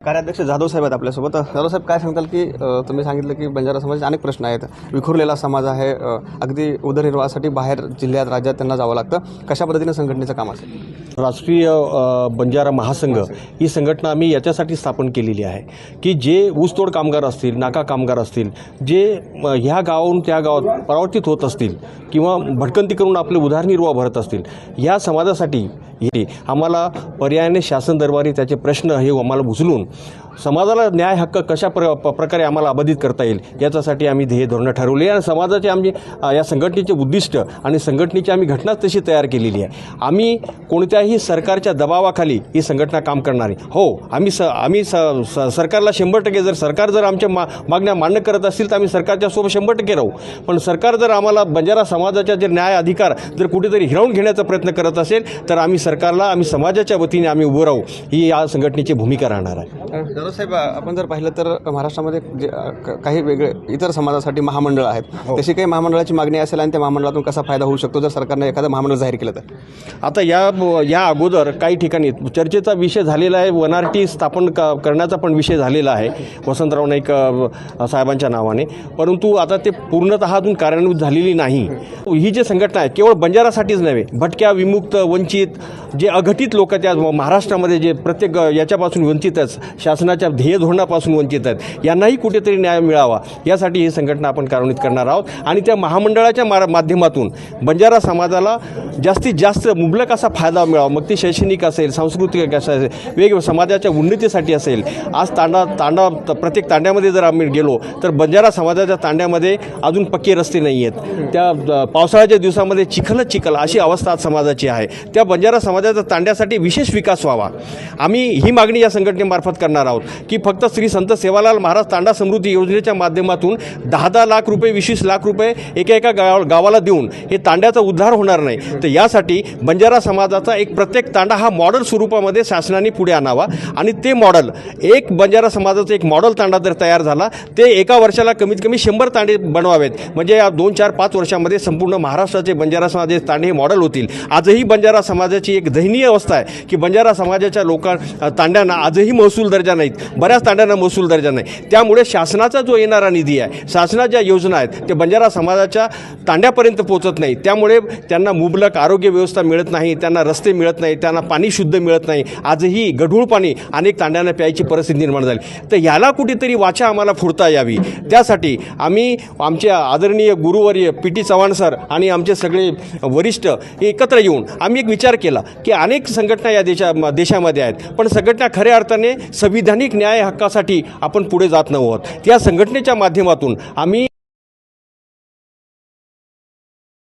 कार्याध्यक्ष जाधव साहेब आहेत आपल्यासोबत. जाधव साहेब, काय सांगताल की तुम्ही सांगितलं की बंजारा समाजाचे अनेक प्रश्न आहेत, विखुरलेला समाज आहे, अगदी उदरनिर्वाहासाठी बाहेर जिल्ह्यात राज्यात त्यांना जावं लागतं. कशा पद्धतीने संघटनेचं काम असेल? राष्ट्रीय बंजारा महासंघ ही संघटना आम्ही याच्यासाठी स्थापन केलेली आहे की जे ऊसतोड कामगार असतील, नाका कामगार असतील, जे ह्या गावाहून त्या गावात परावर्तित होत असतील किंवा भटकंती करून आपले उदरनिर्वाह भरत असतील, ह्या समाजासाठी आम्हाला पर्यायाने शासन दरबारी त्याचे प्रश्न हे आम्हाला उचलून समाजाला न्याय हक्क कशा प्रकारे आम्हाला अबाधित करता येईल याच्यासाठी आम्ही ध्येय धोरणं ठरवली आणि समाजाचे आमची या संघटनेचे उद्दिष्ट आणि संघटनेची आम्ही घटनाच तशी तयार केलेली आहे. आम्ही कोणत्याही सरकारच्या दबावाखाली ही संघटना काम करणार आहे. हो, आम्ही सरकारला 100% जर सरकार जर आमच्या मागण्या मान्य करत असतील तर आम्ही सरकारच्या सोबत 100% राहू. पण सरकार जर आम्हाला बंजारा समाजाच्या जे न्याय अधिकार जर कुठेतरी हिरावून घेण्याचा प्रयत्न करत असेल तर आम्ही सरकारला, आम्ही समाजाच्या वतीने आम्ही उभं राहू, ही या संघटनेची भूमिका राहणार आहे. साहेब, आपण जर पाहिलं तर महाराष्ट्रामध्ये जे काही वेगळे इतर समाजासाठी महामंडळ आहेत, तशी काही महामंडळाची मागणी असेल आणि त्या महामंडळातून कसा फायदा होऊ शकतो जर सरकारने एखादं महामंडळ जाहीर केलं तर? आता या अगोदर काही ठिकाणी चर्चेचा विषय झालेला आहे, वनआरटी स्थापन करण्याचा पण विषय झालेला आहे वसंतराव नाईक साहेबांच्या नावाने, परंतु आता ते पूर्णतः अजून कार्यान्वित झालेली नाही. ही जी संघटना आहे केवळ बंजारासाठीच नव्हे, भटक्या, विमुक्त, वंचित, जे अघटित लोक त्या महाराष्ट्रामध्ये जे प्रत्येक याच्यापासून वंचित आहेत, शासनाच्या ध्येय धोरणापासून वंचित आहेत, यांनाही कुठेतरी न्याय मिळावा यासाठी ही संघटना आपण कार्यान्वित करणार आहोत. आणि त्या महामंडळाच्या माध्यमातून बंजारा समाजाला जास्तीत जास्त मुबलक असा फायदा मिळावा. मग ते शैक्षणिक असेल, सांस्कृतिक असेल, वेगवेगळ्या समाजाच्या उन्नतीसाठी असेल. आज तांडा प्रत्येक तांड्यामध्ये जर आम्ही गेलो तर बंजारा समाजाच्या तांड्यामध्ये अजून पक्के रस्ते नाही आहेत. त्या पावसाळ्याच्या दिवसामध्ये चिखल अशी अवस्था आज समाजाची आहे. त्या बंजारा समाजाच्या तांड्यासाठी विशेष विकास व्हावा. आम्ही ही मागणी या संघटनेमार्फत करणार आहोत की फक्त श्री संत सेवालाल महाराज तांडा समृद्धी योजनेच्या माध्यमातून 10 लाख रुपये, 20 लाख रुपये एका गावाला देऊन हे तांड्याचा उद्धार होणार नाही. तर यासाठी बंजारा समाजाचा एक प्रत्येक तांडा हा मॉडेल स्वरूपामध्ये शासनाने पुढे आणावा आणि ते मॉडेल, एक बंजारा समाजाचा एक मॉडेल तांडा जर तयार झाला ते एका वर्षाला कमीत कमी 100 तांडे बनवावेत. म्हणजे या 2, 4, 5 वर्षामध्ये संपूर्ण महाराष्ट्राचे बंजारा समाजाचे तांडे हे मॉडेल होतील. आजही बंजारा समाजाची एक दयनीय अवस्था आहे की बंजारा समाजाच्या तांड्यांना आजही महसूल दर्जा नाहीत, बऱ्याच तांड्यांना महसूल दर्जा नाही. त्यामुळे शासनाचा जो येणारा निधी आहे, शासनाच्या योजना आहेत, ते बंजारा समाजाच्या तांड्यापर्यंत पोहोचत नाही. त्यामुळे त्यांना मुबलक आरोग्य व्यवस्था मिळत नाही, त्यांना रस्ते मिळत नाही, त्यांना पाणी शुद्ध मिळत नाही. आजही गढूळ पाणी अनेक तांड्यांना प्यायची परिस्थिती निर्माण झाली. तर याला कुठेतरी वाचा आम्हाला फुडता यावी, त्यासाठी आम्ही आमचे आदरणीय गुरुवर्य PT चव्हाण सर आणि आमचे सगळे वरिष्ठ एकत्र येऊन आम्ही एक विचार केला की अनेक संघटना या देशामध्ये आहेत, पण संघटना खऱ्या अर्थाने संविधानिक न्याय हक्कासाठी आपण पुढे जात नव्हत. त्या संघटनेच्या माध्यमातून आम्ही